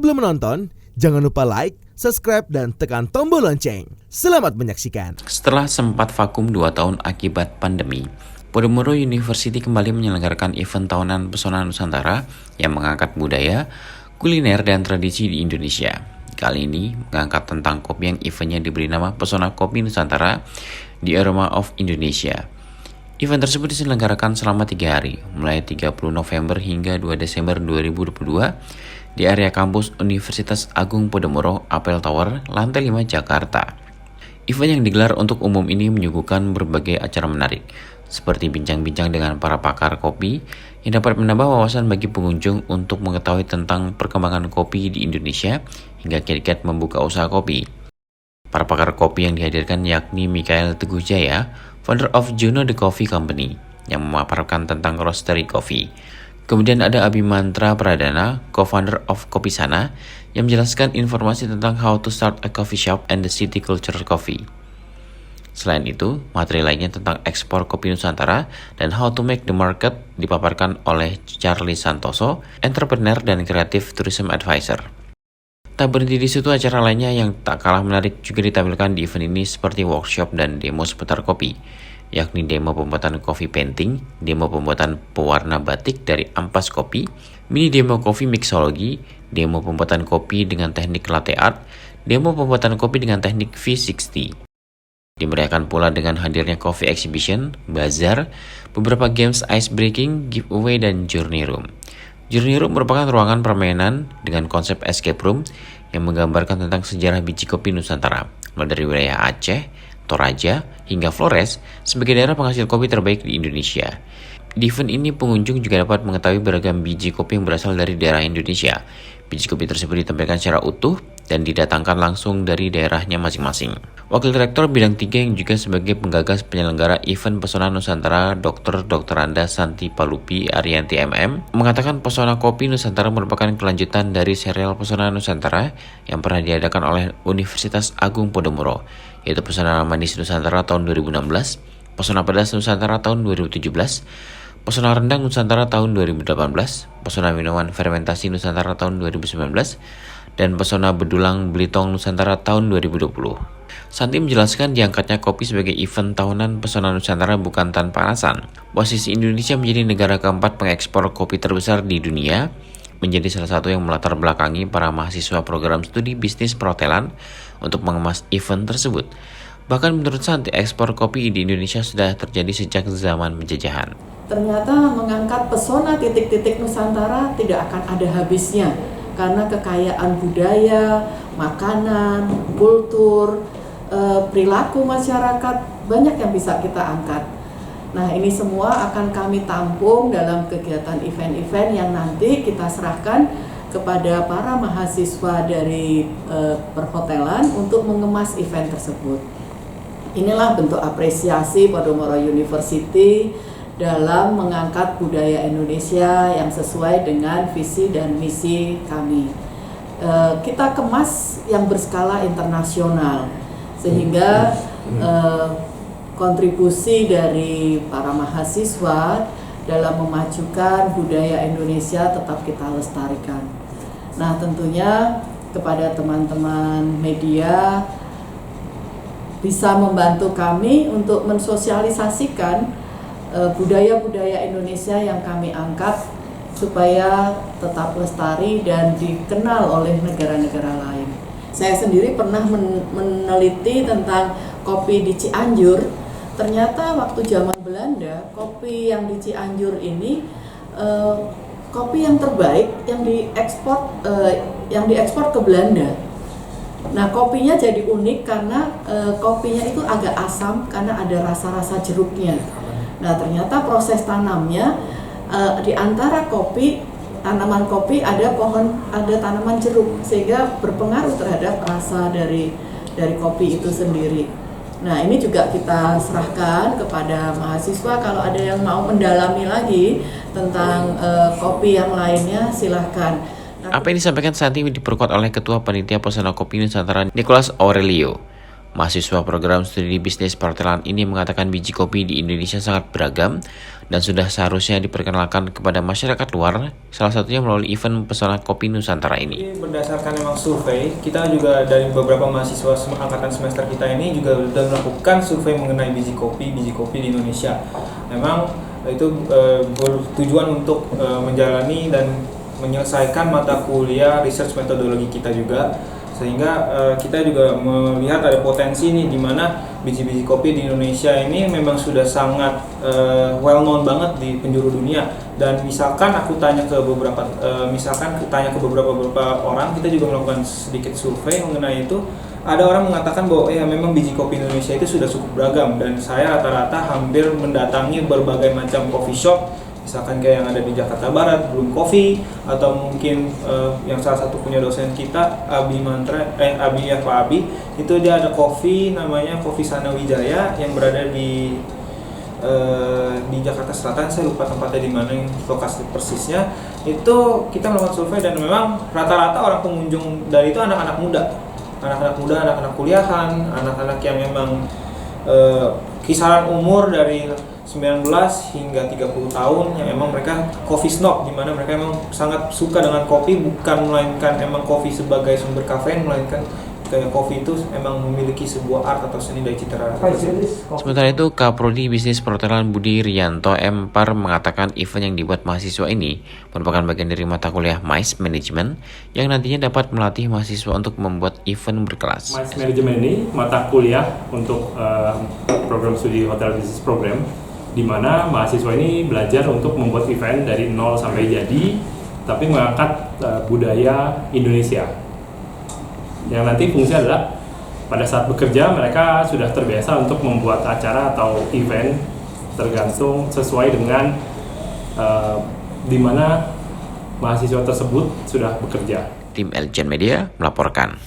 Sebelum menonton, jangan lupa like, subscribe, dan tekan tombol lonceng. Selamat menyaksikan. Setelah sempat vakum 2 tahun akibat pandemi, Podomoro University kembali menyelenggarakan event tahunan Pesona Nusantara yang mengangkat budaya, kuliner, dan tradisi di Indonesia. Kali ini mengangkat tentang kopi yang eventnya diberi nama Pesona Kopi Nusantara di Aroma of Indonesia. Event tersebut diselenggarakan selama 3 hari, mulai 30 November hingga 2 Desember 2022 di area kampus Universitas Agung Podomoro, Apel Tower, lantai 5 Jakarta. Event yang digelar untuk umum ini menyuguhkan berbagai acara menarik, seperti bincang-bincang dengan para pakar kopi yang dapat menambah wawasan bagi pengunjung untuk mengetahui tentang perkembangan kopi di Indonesia hingga kiat-kiat membuka usaha kopi. Para pakar kopi yang dihadirkan yakni Mikael Teguh Jaya, founder of Juno The Coffee Company, yang memaparkan tentang roastery coffee. Kemudian ada Abimantra Pradana, co-founder of Kopisana, yang menjelaskan informasi tentang how to start a coffee shop and the city culture coffee. Selain itu, materi lainnya tentang ekspor kopi Nusantara dan how to make the market dipaparkan oleh Charlie Santoso, entrepreneur dan creative tourism advisor. Tak berhenti di situ, acara lainnya yang tak kalah menarik juga ditampilkan di event ini seperti workshop dan demo seputar kopi, yakni demo pembuatan coffee painting, demo pembuatan pewarna batik dari ampas kopi, mini demo kopi mixology, demo pembuatan kopi dengan teknik latte art, demo pembuatan kopi dengan teknik V60. Dimeriahkan pula dengan hadirnya coffee exhibition, bazar, beberapa games ice breaking, giveaway, dan journey room. Journey room merupakan ruangan permainan dengan konsep escape room yang menggambarkan tentang sejarah biji kopi Nusantara, mulai dari wilayah Aceh, Toraja, hingga Flores sebagai daerah penghasil kopi terbaik di Indonesia. Di event ini pengunjung juga dapat mengetahui beragam biji kopi yang berasal dari daerah Indonesia. Biji kopi tersebut ditampilkan secara utuh dan didatangkan langsung dari daerahnya masing-masing. Wakil Rektor Bidang 3 yang juga sebagai penggagas penyelenggara event Pesona Nusantara, Dr. Anda Santi Palupi Arianti MM, mengatakan Pesona Kopi Nusantara merupakan kelanjutan dari serial Pesona Nusantara yang pernah diadakan oleh Universitas Agung Podomoro, yaitu Pesona Manis Nusantara tahun 2016, Pesona Pedas Nusantara tahun 2017, Pesona Rendang Nusantara tahun 2018, Pesona Minuman Fermentasi Nusantara tahun 2019, dan Pesona Bedulang Belitung Nusantara tahun 2020. Santi menjelaskan diangkatnya kopi sebagai event tahunan Pesona Nusantara bukan tanpa alasan. Posisi Indonesia menjadi negara keempat pengekspor kopi terbesar di dunia, menjadi salah satu yang melatar belakangi para mahasiswa program studi bisnis perhotelan untuk mengemas event tersebut. Bahkan menurut Santi, ekspor kopi di Indonesia sudah terjadi sejak zaman penjajahan. Ternyata mengangkat pesona titik-titik Nusantara tidak akan ada habisnya, karena kekayaan budaya, makanan, kultur, perilaku masyarakat banyak yang bisa kita angkat. Nah, ini semua akan kami tampung dalam kegiatan event-event yang nanti kita serahkan kepada para mahasiswa dari perhotelan untuk mengemas event tersebut. Inilah bentuk apresiasi Podomoro University dalam mengangkat budaya Indonesia yang sesuai dengan visi dan misi kami. Kita kemas yang berskala internasional, sehingga kontribusi dari para mahasiswa dalam memajukan budaya Indonesia tetap kita lestarikan. Nah, tentunya kepada teman-teman media bisa membantu kami untuk mensosialisasikan budaya-budaya Indonesia yang kami angkat supaya tetap lestari dan dikenal oleh negara-negara lain. Saya sendiri pernah meneliti tentang kopi di Cianjur. Ternyata waktu zaman Belanda, kopi yang di Cianjur ini kopi yang terbaik yang diekspor ke Belanda. Nah, kopinya jadi unik karena kopinya itu agak asam karena ada rasa-rasa jeruknya. Nah, ternyata proses tanamnya di antara tanaman kopi ada tanaman jeruk, sehingga berpengaruh terhadap rasa dari kopi itu sendiri. Nah, ini juga kita serahkan kepada mahasiswa. Kalau ada yang mau mendalami lagi tentang kopi yang lainnya, silahkan. Apa yang disampaikan Santi diperkuat oleh Ketua Panitia Pesona Kopi Nusantara Nicholas Aurelio. Mahasiswa program studi bisnis perhotelan ini mengatakan biji kopi di Indonesia sangat beragam dan sudah seharusnya diperkenalkan kepada masyarakat luar, salah satunya melalui event Pesona Kopi Nusantara ini. Berdasarkan memang survei, kita juga dari beberapa mahasiswa angkatan semester kita ini juga sudah melakukan survei mengenai biji kopi di Indonesia. Memang itu bertujuan untuk menjalani dan menyelesaikan mata kuliah research metodologi kita juga, sehingga kita juga melihat ada potensi nih di mana biji-biji kopi di Indonesia ini memang sudah sangat well known banget di penjuru dunia. Dan misalkan aku tanya ke beberapa orang, kita juga melakukan sedikit survei mengenai itu. Ada orang mengatakan bahwa memang biji kopi Indonesia itu sudah cukup beragam, dan saya rata-rata hampir mendatangi berbagai macam coffee shop, misalkan kayak yang ada di Jakarta Barat, Bloom Coffee, atau mungkin yang salah satu punya dosen kita, Pak Abi, itu dia ada kopi namanya Kopi Sanawijaya yang berada di Jakarta Selatan. Saya lupa tempatnya di mana, lokasi persisnya. Itu kita melakukan survei dan memang rata-rata orang pengunjung dari itu anak-anak muda, anak-anak kuliahan, anak-anak yang memang kisaran umur dari 19 hingga 30 tahun yang emang mereka coffee snob, di mana mereka emang sangat suka dengan kopi, bukan melainkan emang kopi sebagai sumber kafein, melainkan kayak kopi itu emang memiliki sebuah art atau seni dari citra. Sementara itu, Kaprodi Bisnis Perhotelan Budi Rianto Empar mengatakan event yang dibuat mahasiswa ini merupakan bagian dari mata kuliah MICE Management yang nantinya dapat melatih mahasiswa untuk membuat event berkelas. MICE Management ini mata kuliah untuk program studi Hotel Business Program, di mana mahasiswa ini belajar untuk membuat event dari nol sampai jadi, tapi mengangkat budaya Indonesia. Yang nanti fungsi adalah pada saat bekerja mereka sudah terbiasa untuk membuat acara atau event tergantung sesuai dengan di mana mahasiswa tersebut sudah bekerja. Tim Elgen Media melaporkan.